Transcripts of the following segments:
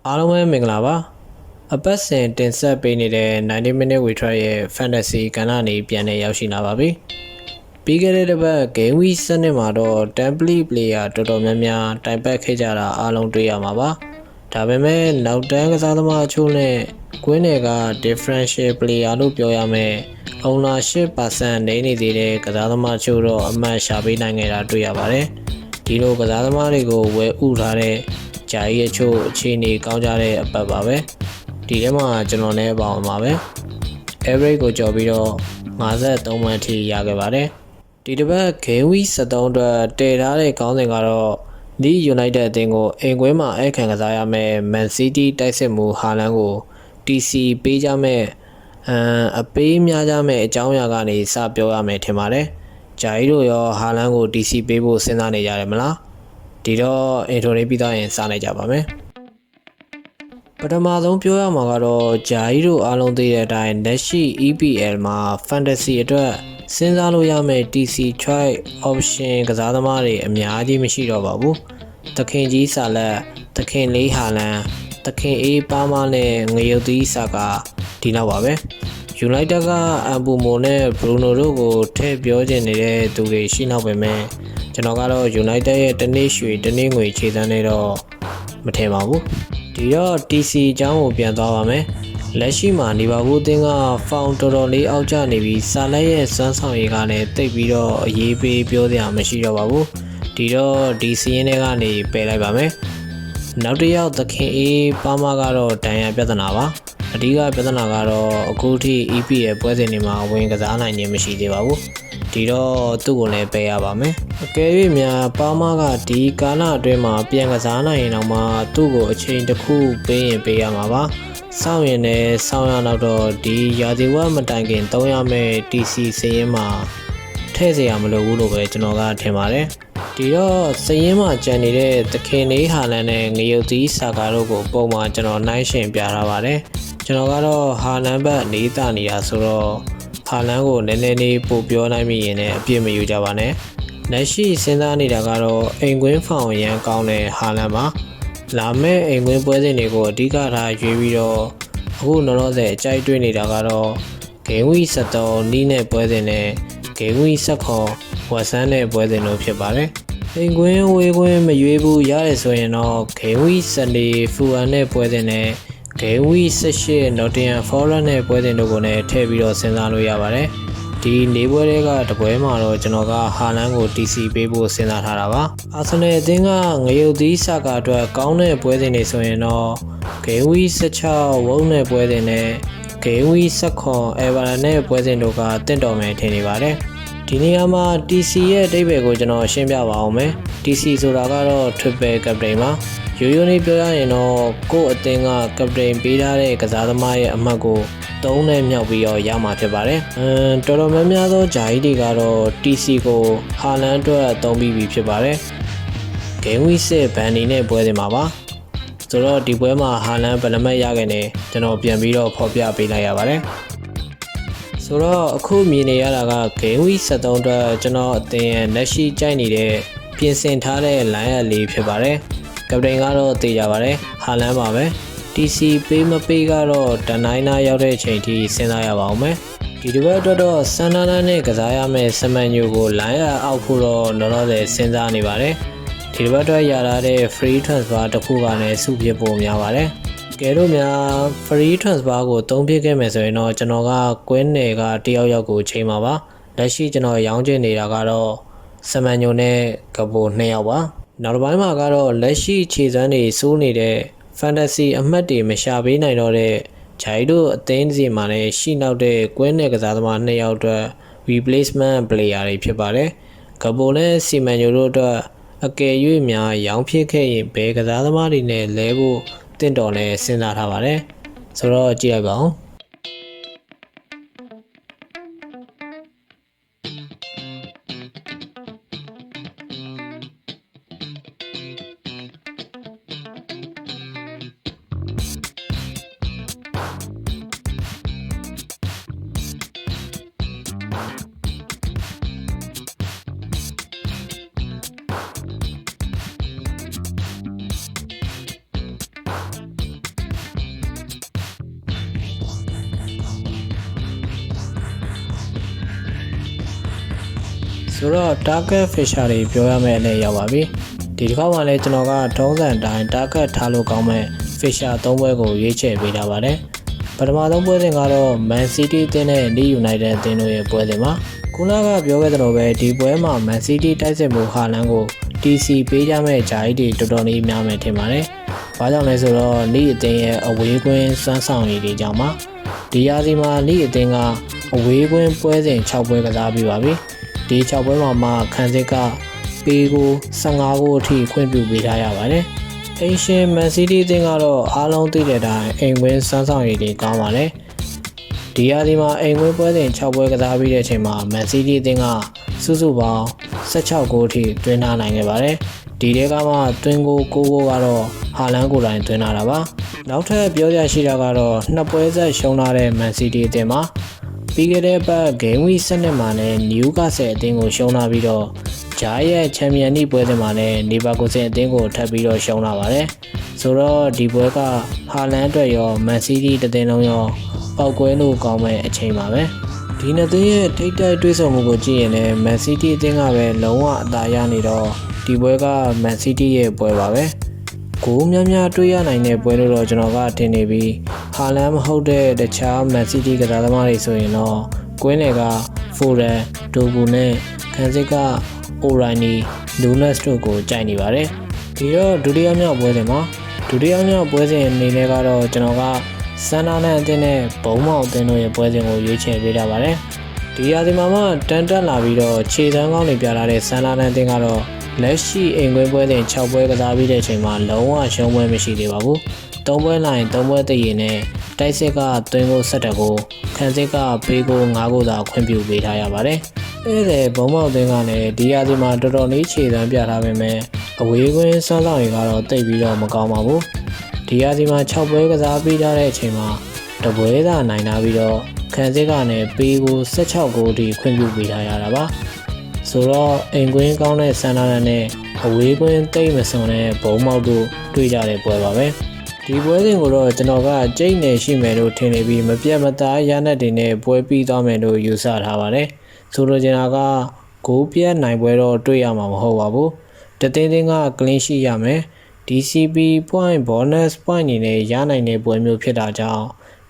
အားလုံးပဲမင်္ဂလာပါအပတ်စဉ်တင်ဆက်ပေးနေတဲ့90 minute we try ရဲ့ fantasy ကဏ္ဍနေပြန်နေရောက်ရှိလာပါပြီပြီးခဲ့တဲ့တစ်ပတ် game week စနစ်မှာတော့ template player တော်တော်များများတိုင်ပတ်ခဲ့ကြတာအားလုံးတွေ့ရမှာပါဒါပေမဲ့နောက်တန်းကစားသမားအချို့နဲ့ကွင်းတွေက differential player လို့ပြောရမယ် ownership% နေနေသေးတဲ့ကစားသမားချို့တော့အမှတ်ရှာပေးနိုင်ခဲ့တာတွေ့ရပါတယ်ဒီလိုကစားသမားတွေကိုဝယ်ဥထားတဲ့ဂျာကြီးအချို့အခြေအနေကောင်းကြတဲ့အပတ်ပါပဲဒီထဲမှာကျွန်တော်လည်းပါဝင်ပါပဲ average ကိုကြော်ပြီးတော့53မှတ်ထိရခဲ့ပါတယ်ဒီတစ်ပတ် game week 73အတွက်တည်ထားတဲ့ခေါင်းစဉ်ကတော့ Leeds United အသင်းကိုအိမ်ကွင်းမှာအခမ်းကစားရမယ် Man City တိုက်စစ်မှုဟာလန်ကို TC ပေးကြမယ်အပေးများကြမယ်အကြောင်းအရာကနေစပြောရမယ်ထင်ပါတယ်ဂျာကြီးတို့ရောဟာလန်ကို TC ပေးဖို့စဉ်းစားနေကြတယ်မလားဒီတော့အင်ထရိုနေပြီးသားရင်စနိုင်ကြပါမယ်ပထမဆုံးပြောရမှာကတော့ဂျာကြီးတို့အားလုံးသိတဲ့အတိုင်းလက်ရှိ EPL မှာ Fantasy အတွက်စဉ်းစားလို့ရမယ့် TC choice option ကစားသမားတွေအများကြီးမရှိတော့ပါဘူးသခင်ကြီးဆာလက်သခင်လေးဟာလန်သခင်အေးပါမနဲ့ငရုတ်သီးဆာကဒီနောက်ပါပဲ United ကအမ်ပူမိုနဲ့ Bruno တို့ကိုထည့်ပြောချင်နေတဲ့သူတွေရှိနောက်ပဲမဲ့ကျွန်တော်ကတော့ United ရဲ့တနေ့ရွှေတနေ့ငွေခြေစမ်းနေတော့မထင်ပါဘူးဒီတော့ TC အကြောင်းကိုပြန်သွားပါမယ်လက်ရှိမှာလီဗာပူးအသင်းကဖောင်တော်တော်လေးအောက်ကျနေပြီးဆာလက်ရဲ့စွမ်းဆောင်ရည်ကလည်းတိတ်ပြီးတော့အရေးပေးပြောစရာမရှိတော့ပါဘူးဒီတော့ဒီစီးရင်တွေကနေပယ်လိုက်ပါမယ်နောက်တစ်ယောက်သခင်အေးပါမကတော့ဒဏ်ရာပြဿနာပါအဓိကပြဿနာကတော့အခုထိ EPL ပွဲစဉ်တွေမှာဝင်ကစားနိုင်ခြင်းမရှိသေးပါဘူးဒီတော့သူ့ကိုလည်းပယ်ရပါမယ်အကယ်၍များပါမကဒီကာလအတွင်းမှာပြန်ကစားနိုင်ရင်တော့မှသူ့ကိုအချိန်တစ်ခုပေးရင်ပေးရမှာပါစောင့်ရင်လည်းစောင့်ရတော့ဒီရာသီဝမတိုင်ခင်300မဲ့ TC စည်ရင်မှာထည့်เสียရမလို့ဘူးလို့ပဲကျွန်တော်ကထင်ပါတယ်ဒီတော့စည်ရင်မှာကြံနေတဲ့သခင်လေးဟာလန်နဲ့ငရုတ်သီးဆာကာတို့ကိုပုံမှန်ကျွန်တော်နှိုင်းရှင်ပြထားပါတယ်ကျွန်တော်ကတော့ဟာလန်ဘက်နေတာနေတာဆိုတော့ဟာလန်ကိုနည်းနည်းလေးပို့ပြောနိုင်မိရင်လည်းအပြစ်မယူကြပါနဲ့လက်ရှိစဉ်းစားနေတာကတော့အိမ်ကွင်းဖောင်ရန်ကောင်းတဲ့ဟာလန်ပါလာမဲ့အိမ်ကွင်းပွဲစဉ်တွေကိုအဓိကထားရွေးပြီးတော့အခုလောလောဆယ်အကြိုက်တွေ့နေတာကတော့ Game Week 73နီးနဲ့ပွဲစဉ်နဲ့ Game Week 79ဝက်ဆန်းနဲ့ပွဲစဉ်တို့ဖြစ်ပါတယ်အိမ်ကွင်းဝေးကွင်းမရွေးဘူးရတယ်ဆိုရင်တော့ Game Week 74ဖူအန်နဲ့ပွဲစဉ်နဲ့ Game Week 18 Nottingham Forest နဲ့ပွဲစဉ်တို့ကိုလည်းထည့်ပြီးတော့စဉ်းစားလို့ရပါတယ်ဒီ၄ပွဲတွေကတပွဲမှာတော့ကျွန်တော်ကဟာလန်ကို TC ပေးဖို့စဉ်းစားထားတာပါအာဆင်နယ်အသင်းကငရုတ်သီးဆာကာအတွက်ကောင်းတဲ့ပွဲစဉ်တွေဆိုရင်တော့ Game Week 16ဝုန်းနဲ့ပွဲစဉ်နဲ့ Game Week 19 Everton နဲ့ပွဲစဉ်တို့ကတင့်တော်မယ်ထင်နေပါတယ်ဒီနေရာမှာ TC ရဲ့အဓိပ္ပာယ်ကိုကျွန်တော်ရှင်းပြပါအောင်မယ် TC ဆိုတာကတော့ Triple Captain ပါရိုးရိုးလေးပြောရရင်တော့ကို့အသင်းက Captain ပေးထားတဲ့ကစားသမားရဲ့အမှတ်ကို3နဲ့မြောက်ပြီးတော့ရမှာဖြစ်ပါတယ်တော်တော်များများသောဂျာကြီးတွေကတော့ TC ကိုဟာလန်အတွက်သုံးပြီးပြီဖြစ်ပါတယ် Game Week 6ဘန်နီနဲ့ပွဲစဉ်မှာပါဆိုတော့ဒီပွဲမှာဟာလန်ဘယ်နှမတ်ရခဲ့နေကျွန်တော်ပြန်ပြီးတော့ဖော်ပြပေးလိုက်ရပါတယ်ဆိုတော့အခုမြင်နေရတာက Game Week 73အတွက်ကျွန်တော်အသင်းရဲ့လက်ရှိကြိုက်နေတဲ့ပြင်ဆင်ထားတဲ့ line up လေးဖြစ်ပါတယ်ကပတိန်ကတော့သိကြပါတယ်ဟာလန်ပါပဲ TC ပေးမပေးကတော့တနိုင်နာရောက်တဲ့အချိန်ထိစဉ်းစားရပါအောင်မယ်ဒီတစ်ပတ်အတွက်တော့ဆန်နာနာနဲ့ကစားရမယ့်စမန်ညိုကို line up အောက်ဖို့တော့လောလောဆယ်စဉ်းစားနေပါတယ်ဒီတစ်ပတ်အတွက်ရလာတဲ့ free transfer တစ်ခုကလည်းစုပြဖို့များပါတယ်ကဲလို့များ free transfer ကိုသုံးပြခဲ့မယ်ဆိုရင်တော့ကျွန်တော်ကကွင်းနယ်ကတယောက်ယောက်ကိုချိန်ပါပါလက်ရှိကျွန်တော်ရောင်းချနေတာကတော့စမန်ညိုနဲ့ကပို2ယောက်ပါနောက်တစ်ပိုင်းမှာကတော့လက်ရှိခြေစမ်းတွေစိုးနေတဲ့ fantasy အမှတ်တွေမရှာပေးနိုင်တော့တဲ့ဂျိုင်တို့အသင်းစီမှာလည်းရှိနောက်တဲ့ကွင်းနယ်ကစားသမား2ယောက်အတွက် replacement player တွေဖြစ်ပါတယ်ကပိုနဲ့စီမန်ညိုတို့အတွက်အကယ်၍များရောင်းဖြစ်ခဲ့ရင်ဘယ်ကစားသမားတွေနဲ့လဲဖို့တင့်တော်လဲစဉ်းစားထားပါတယ်ဆိုတော့ကြည့်လိုက်ပါဦး ဆိုတော့ target fisher တွေပြောရမယ့်အနေရောက်ပါပြီဒီတစ်ခါမှလည်းကျွန်တော်ကထုံးစံတိုင်း target ထားလို့ကောင်းမဲ့ fisher 3ပွဲကိုရွေးချယ်ပေးထားပါတယ်ပထမဆုံးပွဲစဉ်ကတော့ Man City အသင်းနဲ့ Leeds United အသင်းတို့ရဲ့ပွဲစဉ်မှာခုနကပြောခဲ့သလိုပဲဒီပွဲမှာ Man City တိုက်စစ်မှုဟာလန်ကို TC ပေးကြမဲ့ဂျာကြီးတွေတော်တော်လေးများမယ်ထင်ပါတယ်။ဘာကြောင့်လဲဆိုတော့ Leeds အသင်းရဲ့အဝေးကွင်းစွမ်းဆောင်ရည်တွေကြောင့်ပါဒီရာသီမှာ Leeds အသင်းကအဝေးကွင်းပွဲစဉ်6ပွဲကစားပြီးပါပြီ။ဒီ6ပွဲမှာမှခံစစ်ကပေးကို15ဂိုးအထိခွင့်ပြုပေးထားရပါတယ်။အိမ်ရှင် Man City အသင်းကတော့အားလုံးသိတဲ့အတိုင်းအိမ်ကွင်းစွမ်းဆောင်ရည်တွေကောင်းပါတယ်။ဒီရာသီမှာအိမ်ကွင်းပွဲစဉ်6ပွဲကစားပြီးတဲ့အချိန်မှာ Man City အသင်းကစုစုပေါင်း16ဂိုးအထိတွင်းထားနိုင်ခဲ့ပါတယ်။ဒီထဲကမှတွင်းကို9ဂိုးကတော့ဟာလန်ကိုယ်တိုင်တွင်းထားတာပါ။နောက်ထပ်ပြောရရှိတာကတော့နှစ်ပွဲဆက်ရှုံးလာတဲ့ Man City အသင်းမှာပြီးခဲ့တဲ့ပတ် Game Week 12မှာလည်း Newcastle အသင်းကိုရှုံးလာပြီးတော့ဂျာရဲ့ချန်ပီယံလိပွဲစဉ်မှာလည်းနေဗာကိုဆင်အသင်းကိုထပ်ပြီးတော့ရှုံးလာပါတယ်။ဆိုတော့ဒီပွဲကဟာလန်အတွက်ရော Man City တသင်းလုံးရောပောက်ကွဲလို့ကောင်းမဲ့အချိန်ပါပဲ။ဒီနှစ်သင်းရဲ့ထိပ်တိုက်တွေ့ဆုံမှုကိုကြည့်ရင်လည်း Man City အသင်းကပဲလုံးဝအသာရနေတော့ဒီပွဲက Man City ရဲ့ပွဲပါပဲ။ကိုများများတွေ့ရနိုင်တဲ့ပွဲလို့တော့ကျွန်တော်ကထင်နေပြီးဟာလန်မဟုတ်တဲ့တခြား Man City ကစားသမားတွေဆိုရင်တော့ကွင်းတွေက Foden ဒိုဘူနဲ့ခံစစ်က O'Reilly Lunas တို့ကိုကြိုက်နေပါတယ်။ဒီတော့ဒုတိယမြောက်ပွဲစဉ်မှာဒုတိယမြောက်ပွဲစဉ်အနေနဲ့ကတော့ကျွန်တော်ကဆန်နာနန်အသင်းနဲ့ဘုံမောက်အသင်းတို့ရဲ့ပွဲစဉ်ကိုရွေးချယ်ပေးထားပါတယ်။ဒီရာသီမှာမှတန်တက်လာပြီးတော့ခြေစမ်းကောင်းတွေပြလာတဲ့ဆန်နာနန်အသင်းကတော့လက်ရှိအိမ်ကွင်းပွဲစဉ်6ပွဲကစားပြီးတဲ့အချိန်မှာလုံးဝရှုံးပွဲမရှိသေးပါဘူး။3ပွဲလိုက်3ပွဲတည်ရင်နဲ့တိုက်စစ်ကသွင်းကို17ကိုခံစစ်ကပေးကို9ကိုသာခွင့်ပြုပေးထားရပါတယ်။အဲ့ဒါဘုံမောက်အသင်းကလည်းဒီရာသီမှာတော်တော်လေးခြေစမ်းပြထားပေမဲ့အဝေးကွင်းစွမ်းဆောင်ရည်ကတော့တိတ်ပြီးတော့မကောင်းပါဘူး။ဒီရာသီမှာ6ပွဲကစားပြီးထားတဲ့အချိန်မှာတပွဲသာနိုင်လာပြီးတော့ခံစစ်ကလည်းပေးကို16ကိုအထိခွင့်ပြုပေးထားရတာပါဆိုတော့အိမ်ကွင်းကောင်းတဲ့ဆန်နာနဲ့အဝေးကွင်းတိတ်မစွန်တဲ့ဘုံမောက်တို့တွေ့ကြတဲ့ပွဲပါပဲဒီပွဲစဉ်ကိုတော့ကျွန်တော်ကကြိတ်နေရှိမယ်လို့ထင်နေပြီးမပြတ်မသားရနက်တွေနဲ့ပွဲပြီးသွားမယ်လို့ယူဆထားပါတယ်ဆိုလိုချင်တာကဂိုးပြတ်နိုင်ပွဲတော့တွေ့ရမှာမဟုတ်ပါဘူးတသိန်းသိန်းက clean sheet ရမယ်DCB point bonus point နေနဲ့ရနိုင်တဲ့ပွဲမျိုးဖြစ်တာကြောင့်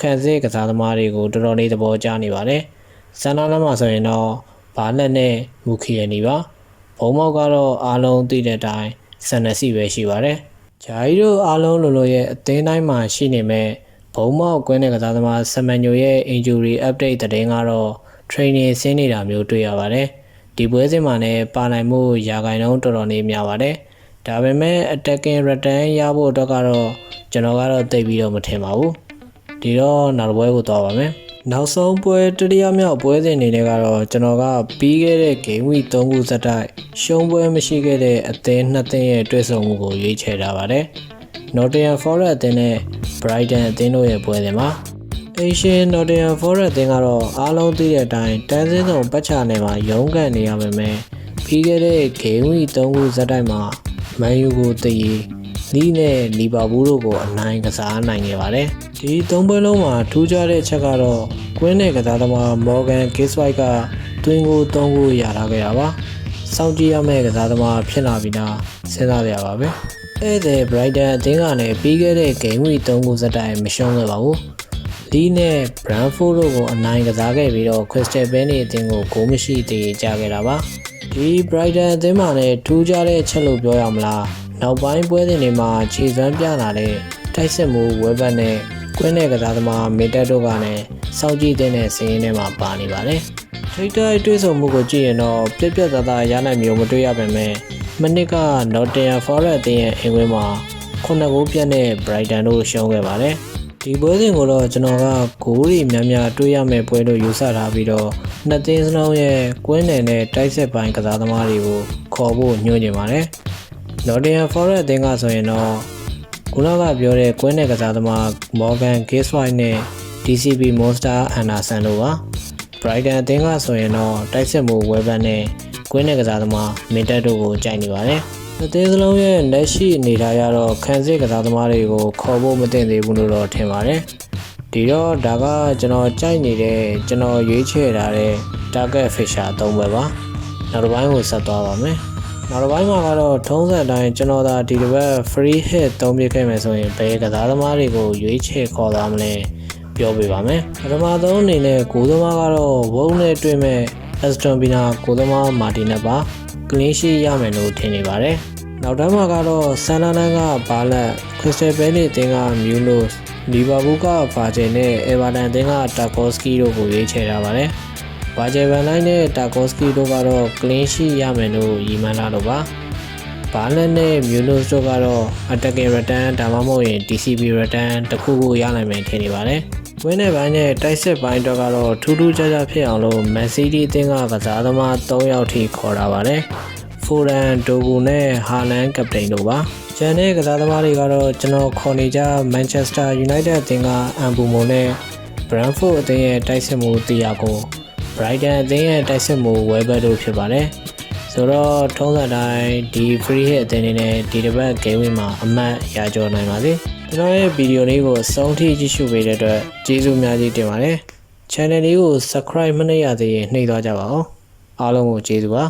ခံစစ်ကစားသမားတွေကိုတော်တော်လေးသဘောကျနေပါတယ်။ဆန်နာလမ်းမှာဆိုရင်တော့ဘာလက်နဲ့မူခီယနီပါ။ဘုံမောက်ကတော့အားလုံးသိတဲ့အတိုင်းဆန်နစီပဲရှိပါတယ်။ဂျာကြီးတို့အားလုံးလိုရဲ့အသင်းတိုင်းမှာရှိနေမဲ့ဘုံမောက်ကွင်းတဲ့ကစားသမားဆမန်ညိုရဲ့ injury update သတင်းကတော့ training ဆင်းနေတာမျိုးတွေ့ရပါတယ်။ဒီပွဲစဉ်မှာလည်းပါနိုင်မှုရာဂိုင်နှုန်းတော်တော်လေးများပါတယ်။ဒါပေမဲ့ attacking return ရဖို့အတွက်ကတော့ကျွန်တော်ကတော့သိပြီးတော့မထင်ပါဘူးဒီတော့နောက်ပွဲကိုသွားပါမယ်နောက်ဆုံးပွဲတတိယမြောက်ပွဲစဉ်အနေနဲ့ကတော့ကျွန်တော်ကပြီးခဲ့တဲ့ game week 3ခုစတိုက်ရှုံးပွဲမရှိခဲ့တဲ့အသင်း2သင်းရဲ့တွေ့ဆုံမှုကိုရွေးချယ်ထားပါတယ် Nottingham Forest အသင်းနဲ့ Brighton အသင်းတို့ရဲ့ပွဲစဉ်မှာAsian Nottingham Forest အသင်းကတော့အားလုံးသိတဲ့အတိုင်းတန်းစင်းဆောင်ပတ်ချနယ်မှာရုန်းကန်နေရပါမယ်ပြီးခဲ့တဲ့ game week 3ခုစတိုက်မှာမန်ယူကိုတည်လီနဲ့လီဗာပူးတို့ကိုအနိုင်ကစားနိုင်ခဲ့ပါတယ်။ဒီ၃ပွဲလုံးမှာထူးခြားတဲ့အချက်ကတော့ကွင်းနဲ့ကစားသမား Morgan Giswhite ကတွင်းကို3ဂိုးရထားခဲ့တာပါ။စောင့်ကြည့်ရမယ့်ကစားသမားဖြစ်လာပြီးတော့စဉ်းစားရပါပဲ။အဲ့ဒီ Brighton အသင်းကလည်းပြီးခဲ့တဲ့ game week 3ခုစတိုင်မရှုံးခဲ့ပါဘူး။လီနဲ့ Brentford တို့ကိုအနိုင်ကစားခဲ့ပြီးတော့ Crystal Palace အသင်းကိုဂိုးမရှိသေးကြခဲ့တာပါ။ဒီ Brighton အသင်းမှာလည်းထူးခြားတဲ့အချက်လို့ပြောရမလား။နောက်ပိုင်းပွဲစဉ်တွေမှာခြေစွမ်းပြလာတဲ့တိုက်စစ်မှုဝက်ဘတ်နဲ့ကွင်းနဲ့ကစားသမားမီတက်တို့ကလည်းစောင့်ကြည့်တဲ့စည်ရင်းထဲမှာပါနေပါတယ်။ထိပ်တိုက်တွေ့ဆုံမှုကိုကြည့်ရင်တော့ပြက်ပြက်သားသားရနိုင်မျိုးမတွေ့ရပါမယ်။မနစ်က Nottingham Forest အသင်းရဲ့အိမ်ကွင်းမှာ9ဂိုးပြတ်နဲ့ Brighton တို့ရှုံးခဲ့ပါတယ်။ဒီပွဲစဉ်ကိုတော့ကျွန်တော်ကဂိုးတွေများများတွေ့ရမယ့်ပွဲလို့ယူဆထားပြီးတော့နှစ်သင်းစလုံးရဲ့ကွင်းနယ်နဲ့တိုက်စစ်ပိုင်းကစားသမားတွေကိုခေါ်ဖို့ညွှန်နေပါတယ်။ Nottingham Forest အသင်းကဆိုရင်တော့ခုနကပြောတဲ့ကွင်းနယ်ကစားသမား Morgan Giswhite နဲ့ DCB Monster Anderson တို့ပါ Brighton အသင်းကဆိုရင်တော့တိုက်စစ်မှုဝက်ဘတ်နဲ့ကွင်းနယ်ကစားသမားမင်တက်တို့ကိုကြိုက်နေပါတယ်။အသင်းစလုံးရဲ့လက်ရှိအနေထားရတော့ခံစစ်ကစားသမားတွေကိုခေါ်ဖို့မသင့်သေးဘူးလို့တော့ထင်ပါတယ်။ဒီတော့ဒါကကျွန်တော်ကြိုက်နေတဲ့ကျွန်တော်ရွေးချယ်ထားတဲ့ target fisher 3ပွဲပါ။ နောက်တစ်ပိုင်းကိုဆက်သွားပါမယ်နောက်တစ်ပိုင်းမှာကတော့ထုံးစံအတိုင်းကျွန်တော်သာဒီတစ်ပတ် free hit သုံးပြခဲ့မယ်ဆိုရင်ဘယ်ကစားသမားတွေကိုရွေးချယ်ခေါ်သွားမလဲပြောပြပါမယ်ပထမဆုံးအနေနဲ့ကိုသမားကတော့ဝုန်းနဲ့တွေ့မဲ့ Aston Villa ကိုသမားမာတီနက်ပါ clean sheet ရမယ်လို့ထင်နေပါတယ်နောက်တန်းမှာကတော့ဆန်နာနန်ကဘာလက် Crystal Palace အသင်းက Munoz လီဗာပူးကဗာဂျယ်နဲ့ Everton အသင်းက Tarkowski တို့ကိုရွေးချယ်ထားပါတယ်ဗာဂျယ်ဗန်လိုင်းနဲ့ Tarkowski တို့ကတော့ clean sheet ရမယ်လို့ရည်မှန်းလာတော့ပါဘာလက်နဲ့ Munoz တို့ကတော့ attacking return ဒါမှမဟုတ်ရင် TCB return တခုခုရနိုင်မယ်ထင်နေပါတယ်ဝင်းတဲ့ဘိုင်းနဲ့တိုက်စစ်ဘိုင်းတော့ကတော့ထူးထူးခြားခြားဖြစ်အောင်လို့ Man City အသင်းကကစားသမား3ယောက်ထိခေါ်ထားပါတယ်ဖိုရန်ဒိုဂူနဲ့ဟာလန်ကပတိန်တို့ပါကျန်တဲ့ကစားသမားတွေကတော့ကျွန်တော်ခေါ်နေကြ Manchester United အသင်းကအမ်ဘူမိုနဲ့ Brentford အသင်းရဲ့တိုက်စစ်မှုတီယာကို Brighton အသင်းရဲ့တိုက်စစ်မှုဝဲဘတ်တို့ဖြစ်ပါတယ်ဆိုတော့ထုံးစံတိုင်းဒီ free hit အသင်းတွေနဲ့ဒီတစ်ပတ် game win မှာအမှတ်ရကြနိုင်ပါစေကျွန်တော်ရဲ့ဗီဒီယိုလေးကိုအဆုံးထိကြည့်ရှုပေးတဲ့အတွက်ကျေးဇူးများကြီးတင်ပါတယ် channel လေးကို subscribe မလုပ်ရသေးရင်နှိပ်သွားကြပါဦးအားလုံးကိုကျေးဇူးပါ